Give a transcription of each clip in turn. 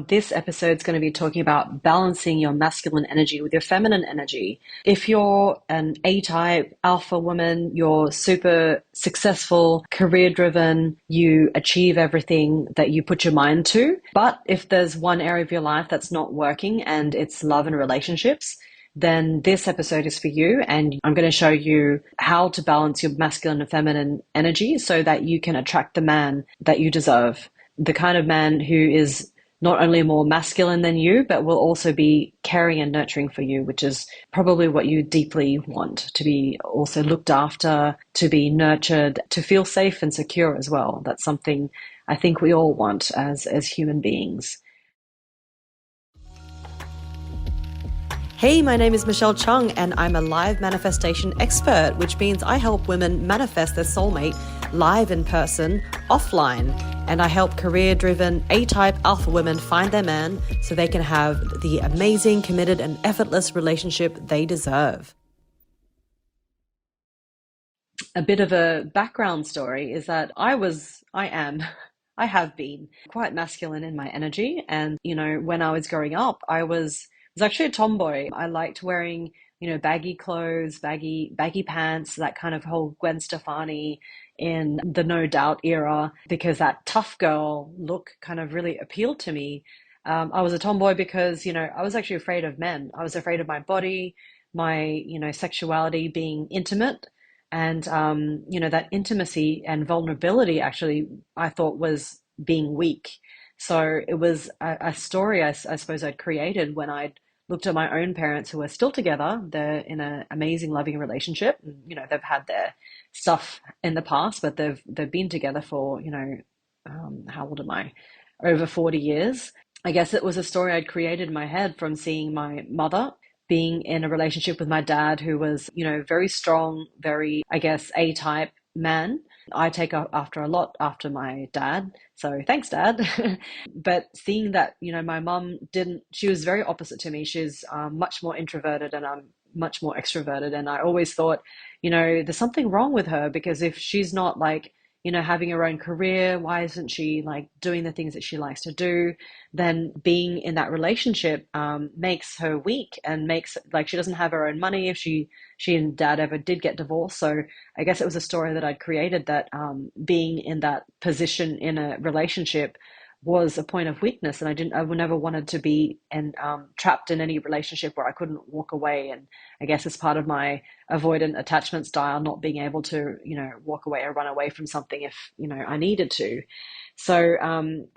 This episode is going to be talking about balancing your masculine energy with your feminine energy. If you're an A type alpha woman, you're super successful, career driven, you achieve everything that you put your mind to. But if there's one area of your life that's not working and it's love and relationships, then this episode is for you. And I'm going to show you how to balance your masculine and feminine energy so that you can attract the man that you deserve. The kind of man who is not only more masculine than you, but will also be caring and nurturing for you, which is probably what you deeply want, to be also looked after, to be nurtured, to feel safe and secure as well. That's something I think we all want as human beings. Hey, my name is Michelle Chung, and I'm a live manifestation expert, which means I help women manifest their soulmate live in person, offline. And I help career-driven A-type alpha women find their man so they can have the amazing, committed, and effortless relationship they deserve. A bit of a background story is that I have been quite masculine in my energy. And, when I was growing up, I was actually a tomboy. I liked wearing, baggy clothes, baggy pants, that kind of whole Gwen Stefani in the No Doubt era, because that tough girl look kind of really appealed to me. I was a tomboy because, I was actually afraid of men. I was afraid of my body, my, sexuality being intimate. And, that intimacy and vulnerability actually, I thought was being weak. So it was a story I suppose I'd created when I'd looked at my own parents who are still together. They're in an amazing, loving relationship. They've had their stuff in the past, but they've been together for, how old am I? Over 40 years. I guess it was a story I'd created in my head from seeing my mother being in a relationship with my dad, who was, very strong, very, I guess, A-type man. I take after a lot after my dad. So thanks, Dad. But seeing that, my mum didn't, she was very opposite to me. She's much more introverted and I'm much more extroverted. And I always thought, there's something wrong with her, because if she's not like, having her own career, why isn't she like doing the things that she likes to do? Then being in that relationship makes her weak and makes like she doesn't have her own money if she and dad ever did get divorced. So I guess it was a story that I'd created that being in that position in a relationship was a point of weakness, and I would never wanted to be and trapped in any relationship where I couldn't walk away. And I guess it's part of my avoidant attachment style, not being able to, walk away or run away from something if, I needed to. So,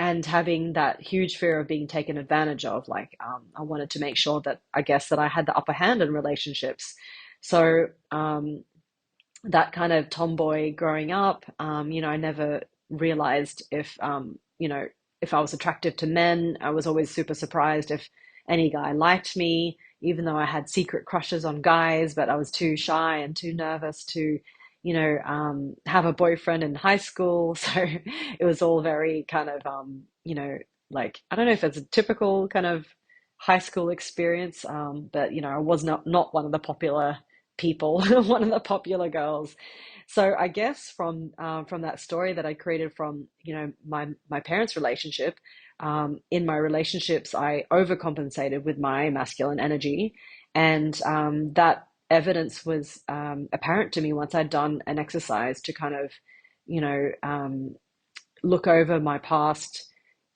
and having that huge fear of being taken advantage of, like, I wanted to make sure that I guess that I had the upper hand in relationships. So, that kind of tomboy growing up, I never realized if I was attractive to men. I was always super surprised if any guy liked me, even though I had secret crushes on guys, but I was too shy and too nervous to, have a boyfriend in high school. So it was all very kind of, like, I don't know if it's a typical kind of high school experience, but, I was not one of the popular people, one of the popular girls. So I guess from that story that I created from my parents' relationship, in my relationships I overcompensated with my masculine energy, and that evidence was apparent to me once I'd done an exercise to kind of you know look over my past,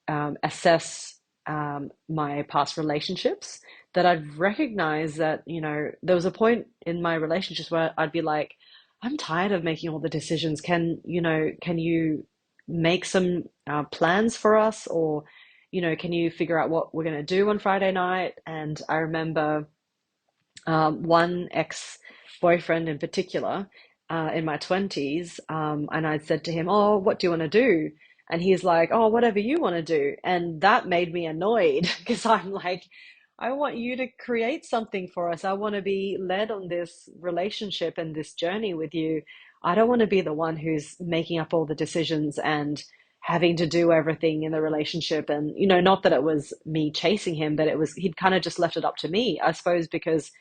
assess my past relationships, that I've recognized that, there was a point in my relationships where I'd be like, I'm tired of making all the decisions. Can you make some plans for us? Or, can you figure out what we're going to do on Friday night? And I remember one ex-boyfriend in particular, in my 20s, and I said to him, "Oh, what do you want to do?" And he's like, "Oh, whatever you want to do." And that made me annoyed because I'm like, I want you to create something for us. I want to be led on this relationship and this journey with you. I don't want to be the one who's making up all the decisions and having to do everything in the relationship. And, not that it was me chasing him, but he'd kind of just left it up to me, I suppose, because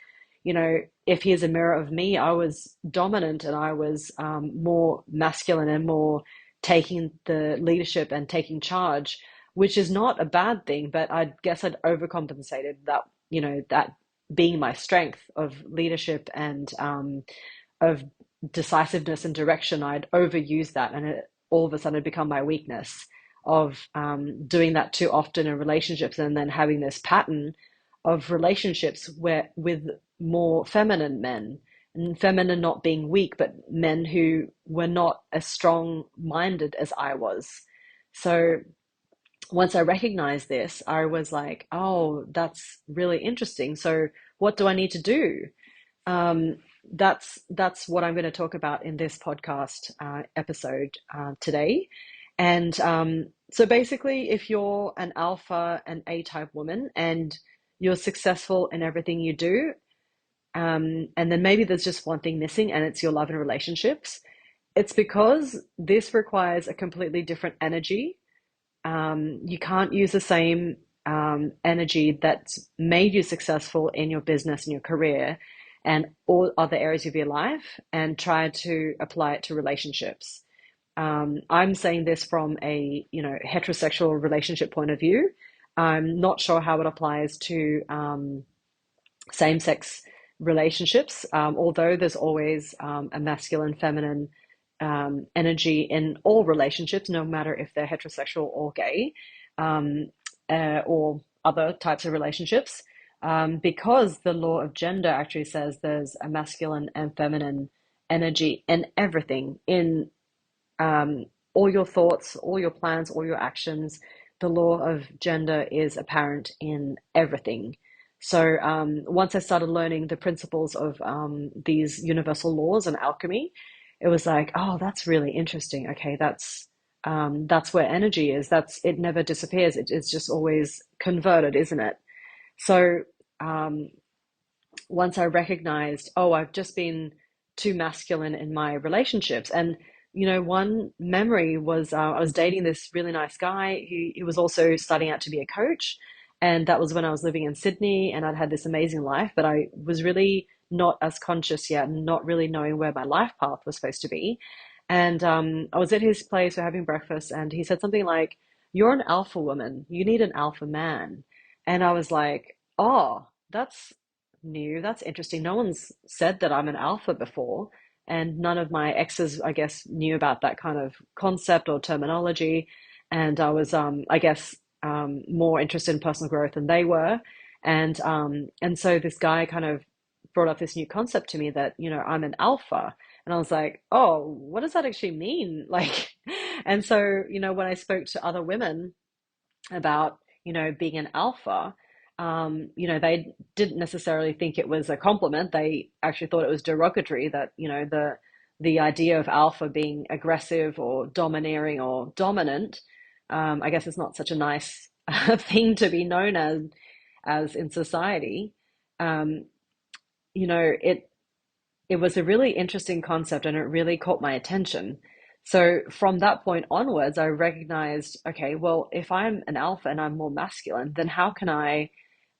if he's a mirror of me, I was dominant and I was more masculine and more taking the leadership and taking charge which is not a bad thing, but I guess I'd overcompensated that, that being my strength of leadership and of decisiveness and direction. I'd overused that, and it all of a sudden had become my weakness of doing that too often in relationships, and then having this pattern of relationships where with more feminine men, and feminine not being weak, but men who were not as strong minded as I was. So once I recognized this, I was like, oh, that's really interesting. So what do I need to do? Um, that's what I'm going to talk about in this podcast episode today. And so basically, if you're an alpha and A type woman and you're successful in everything you do, and then maybe there's just one thing missing, and it's your love and relationships, it's because this requires a completely different energy. You can't use the same energy that's made you successful in your business and your career and all other areas of your life and try to apply it to relationships. I'm saying this from a heterosexual relationship point of view. I'm not sure how it applies to same-sex relationships, although there's always a masculine, feminine energy in all relationships, no matter if they're heterosexual or gay, or other types of relationships, because the law of gender actually says there's a masculine and feminine energy in everything, in all your thoughts, all your plans, all your actions. The law of gender is apparent in everything. So once I started learning the principles of these universal laws and alchemy, it was like, oh, that's really interesting. Okay, that's where energy is. That's it never disappears. It's just always converted, isn't it? So um, once I recognized, oh, I've just been too masculine in my relationships. And, one memory was I was dating this really nice guy who was also starting out to be a coach. And that was when I was living in Sydney and I'd had this amazing life, but I was really not as conscious yet and not really knowing where my life path was supposed to be. And I was at his place, we're having breakfast, and he said something like, "You're an alpha woman. You need an alpha man." And I was like, oh, that's new. That's interesting. No one's said that I'm an alpha before, and none of my exes, I guess, knew about that kind of concept or terminology. And I was, I guess, more interested in personal growth than they were. And so this guy kind of brought up this new concept to me that, I'm an alpha. And I was like, oh, what does that actually mean? Like, and so, when I spoke to other women about being an alpha, they didn't necessarily think it was a compliment. They actually thought it was derogatory, that the idea of alpha being aggressive or domineering or dominant. I guess it's not such a nice thing to be known as in society. um, it was a really interesting concept and it really caught my attention. So from that point onwards, I recognized, okay, well, if I'm an alpha and I'm more masculine, then how can I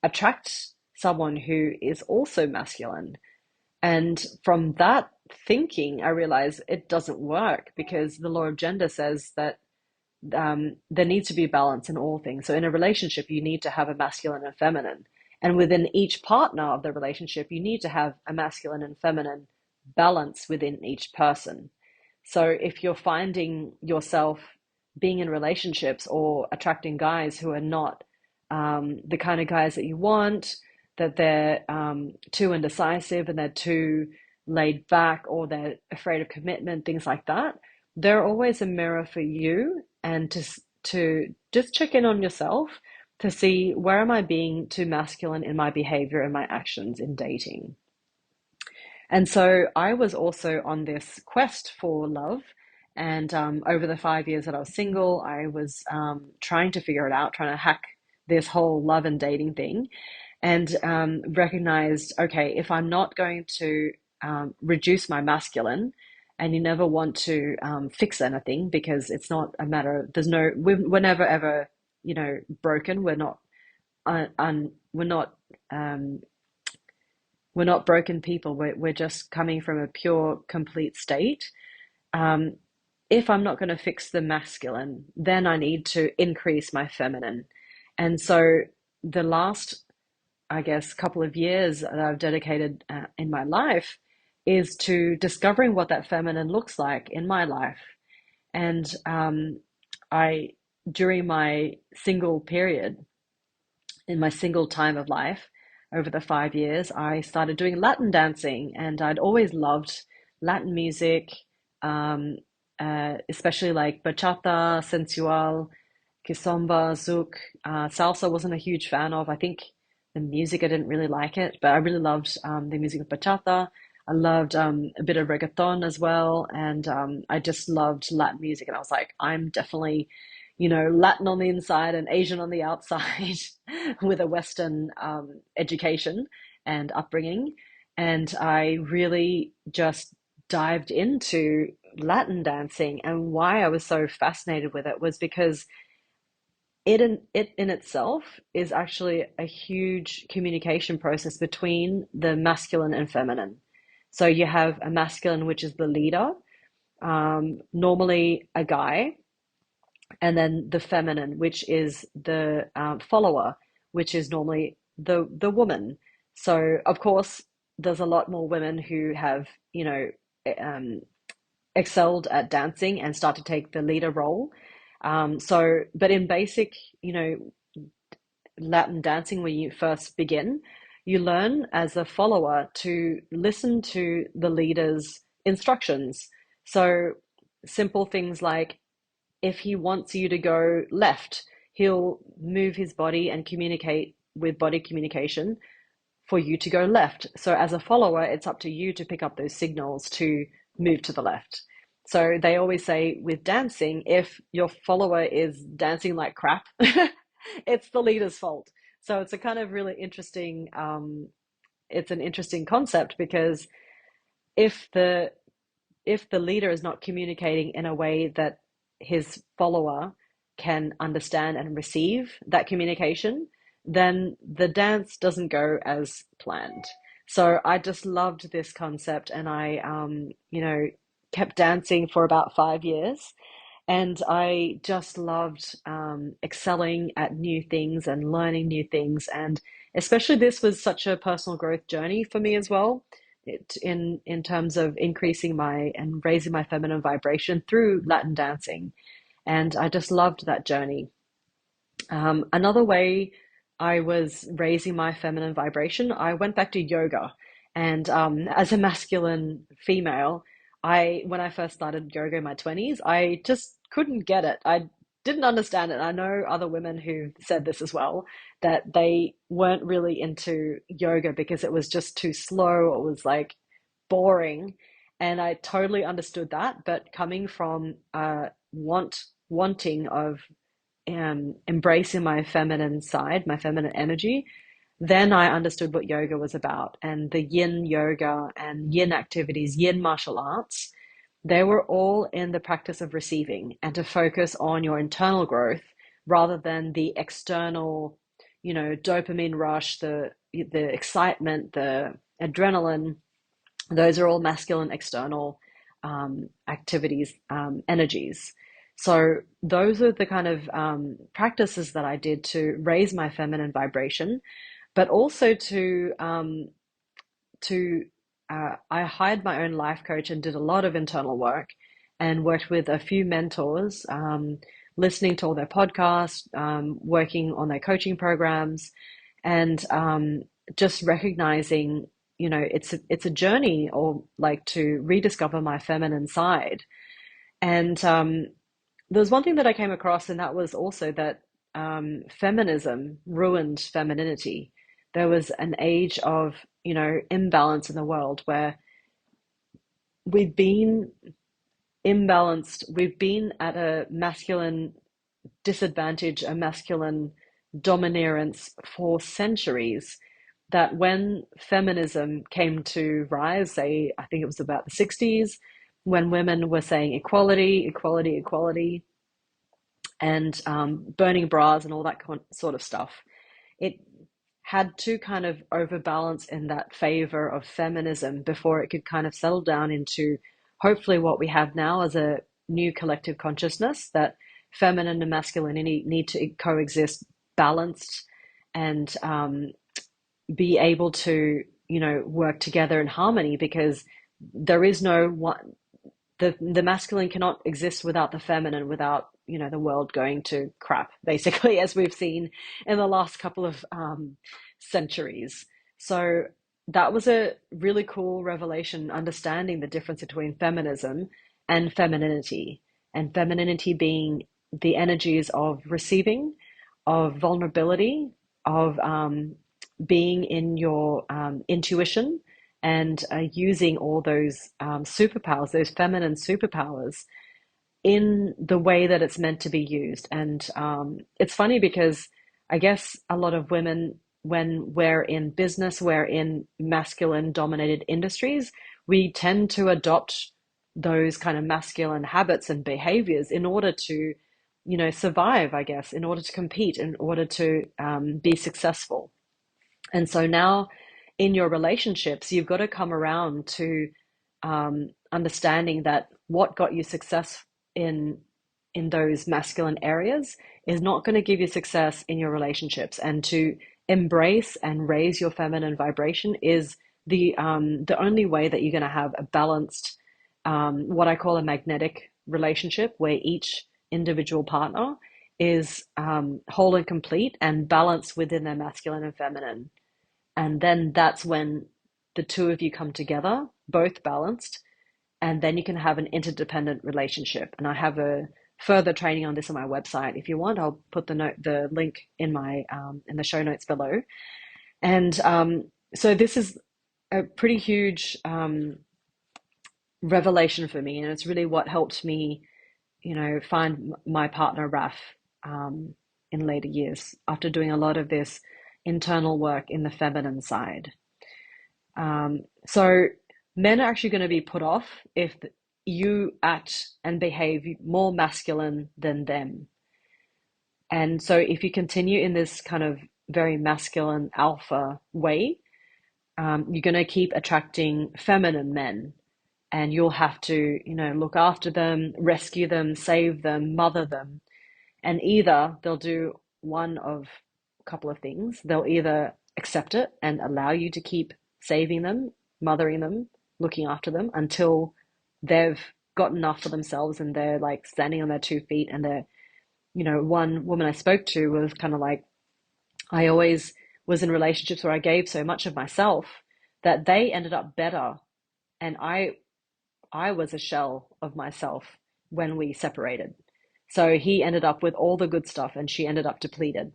attract someone who is also masculine? And from that thinking, I realized it doesn't work because the law of gender says that there needs to be balance in all things. So in a relationship, you need to have a masculine and feminine. And within each partner of the relationship, you need to have a masculine and feminine balance within each person. So if you're finding yourself being in relationships or attracting guys who are not the kind of guys that you want, that they're too indecisive and they're too laid back or they're afraid of commitment, things like that, they're always a mirror for you, and to just check in on yourself to see, where am I being too masculine in my behavior and my actions in dating. And so I was also on this quest for love. And over the 5 years that I was single, I was trying to figure it out, trying to hack this whole love and dating thing, and recognized, okay, if I'm not going to reduce my masculine, and you never want to fix anything, because it's not a matter of, we're never ever, broken. We're not, we're not, um, we're not broken people. We're just coming from a pure, complete state. Um, if I'm not going to fix the masculine, then I need to increase my feminine. And so the last, I guess, couple of years that I've dedicated in my life is to discovering what that feminine looks like in my life. And I, during my single period, in my single time of life, over the 5 years, I started doing Latin dancing, and I'd always loved Latin music, um, especially like bachata, sensual, kizomba, zouk. Salsa wasn't a huge fan of. I think the music, I didn't really like it, but I really loved the music of bachata. I loved a bit of reggaeton as well, and I just loved Latin music. And I was like, I'm definitely, Latin on the inside and Asian on the outside with a Western education and upbringing. And I really just dived into Latin dancing. And why I was so fascinated with it was because it in itself is actually a huge communication process between the masculine and feminine. So you have a masculine, which is the leader, normally a guy, and then the feminine, which is the follower, which is normally the woman. So of course, there's a lot more women who have, um, excelled at dancing and start to take the leader role. But in basic, you know, Latin dancing, when you first begin, you learn as a follower to listen to the leader's instructions. So simple things like if he wants you to go left, he'll move his body and communicate with body communication for you to go left. So as a follower, it's up to you to pick up those signals to move to the left. So they always say with dancing, if your follower is dancing like crap, it's the leader's fault. So it's a kind of really interesting, it's an interesting concept because if the if the leader is not communicating in a way that his follower can understand and receive that communication, then the dance doesn't go as planned. So I just loved this concept, and I, kept dancing for about 5 years. And I just loved excelling at new things and learning new things. And especially this was such a personal growth journey for me as well. In terms of increasing my and raising my feminine vibration through Latin dancing. And I just loved that journey. Another way I was raising my feminine vibration, I went back to yoga. And as a masculine female, when I first started yoga in my 20s, I just couldn't get it. I didn't understand it. I know other women who said this as well, that they weren't really into yoga because it was just too slow. It was like boring. And I totally understood that. But coming from wanting of embracing my feminine side, my feminine energy, then I understood what yoga was about. And the yin yoga and yin activities, yin martial arts, they were all in the practice of receiving and to focus on your internal growth rather than the external, dopamine rush, the excitement, the adrenaline. Those are all masculine external activities, energies. So those are the kind of practices that I did to raise my feminine vibration, but also to I hired my own life coach and did a lot of internal work and worked with a few mentors, listening to all their podcasts, working on their coaching programs, and just recognizing, it's a journey, or like to rediscover my feminine side. And there's one thing that I came across, and that was also that feminism ruined femininity. There was an age of, imbalance in the world where we've been imbalanced. We've been at a masculine disadvantage, a masculine dominance for centuries. That when feminism came to rise, say, I think it was about the 60s, when women were saying equality, equality, equality, and burning bras and all that sort of stuff, it had to kind of overbalance in that favor of feminism before it could kind of settle down into hopefully what we have now as a new collective consciousness that feminine and masculinity need to coexist balanced and be able to, work together in harmony, because there is no one, the masculine cannot exist without the feminine, without the world going to crap, basically, as we've seen in the last couple of centuries. So that was a really cool revelation, understanding the difference between feminism and femininity being the energies of receiving, of vulnerability, of being in your intuition, and using all those superpowers, those feminine superpowers, in the way that it's meant to be used. And it's funny because I guess a lot of women, when we're in business, we're in masculine dominated industries, we tend to adopt those kind of masculine habits and behaviors in order to, survive, I guess, in order to compete, in order to be successful. And so now in your relationships, you've got to come around to understanding that what got you success in those masculine areas is not going to give you success in your relationships. And to embrace and raise your feminine vibration is the only way that you're going to have a balanced, what I call a magnetic relationship, where each individual partner is whole and complete and balanced within their masculine and feminine. And then that's when the two of you come together, both balanced, and then you can have an interdependent relationship. And I have a further training on this on my website. If you want, I'll put the link in my in the show notes below. And so this is a pretty huge revelation for me, and it's really what helped me, find my partner Raf in later years, after doing a lot of this internal work in the feminine side. So men are actually going to be put off if you act and behave more masculine than them. And so if you continue in this kind of very masculine alpha way, you're going to keep attracting feminine men, and you'll have to, look after them, rescue them, save them, mother them. And either they'll do one of a couple of things. They'll either accept it and allow you to keep saving them, mothering them, looking after them until they've got enough for themselves and they're like standing on their 2 feet. And they're, one woman I spoke to was kind of like, I always was in relationships where I gave so much of myself that they ended up better. And I was a shell of myself when we separated. So he ended up with all the good stuff and she ended up depleted.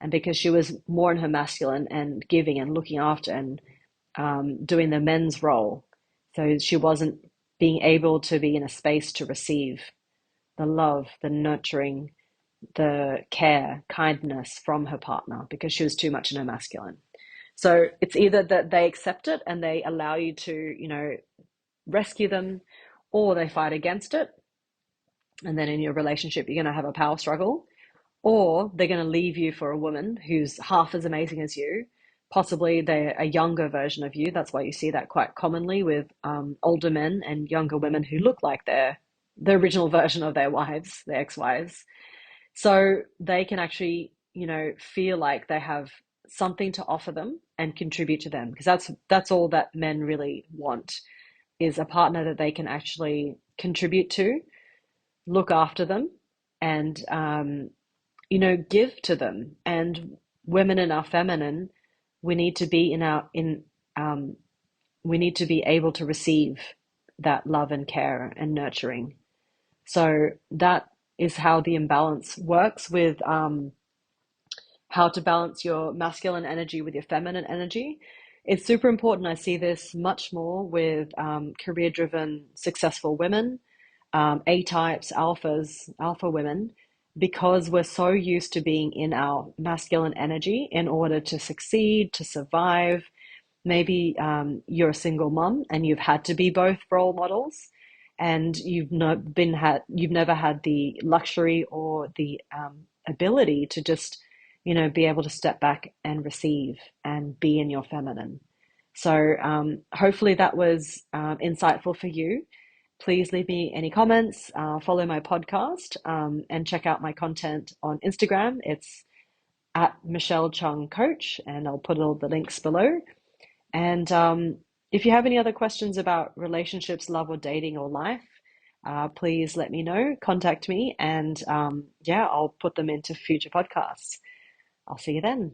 And because she was more in her masculine and giving and looking after and doing the men's role, so she wasn't being able to be in a space to receive the love, the nurturing, the care, kindness from her partner, because she was too much in her masculine. So it's either that they accept it and they allow you to, rescue them, or they fight against it. And then in your relationship, you're going to have a power struggle, or they're going to leave you for a woman who's half as amazing as you. Possibly they're a younger version of you. That's why you see that quite commonly with older men and younger women who look like they're the original version of their wives, their ex-wives. So they can actually, feel like they have something to offer them and contribute to them, because that's all that men really want, is a partner that they can actually contribute to, look after them, and give to them. And women in our feminine, we need to be we need to be able to receive that love and care and nurturing. So that is how the imbalance works with how to balance your masculine energy with your feminine energy. It's super important. I see this much more with career-driven, successful women, A-types, alphas, alpha women, because we're so used to being in our masculine energy in order to succeed, to survive. Maybe you're a single mom and you've had to be both role models, and you've never had the luxury or the ability to just, be able to step back and receive and be in your feminine. So hopefully that was insightful for you. Please leave me any comments, follow my podcast, and check out my content on Instagram. It's at Michelle Chung Coach, and I'll put all the links below. And if you have any other questions about relationships, love, or dating or life, please let me know, contact me, and yeah, I'll put them into future podcasts. I'll see you then.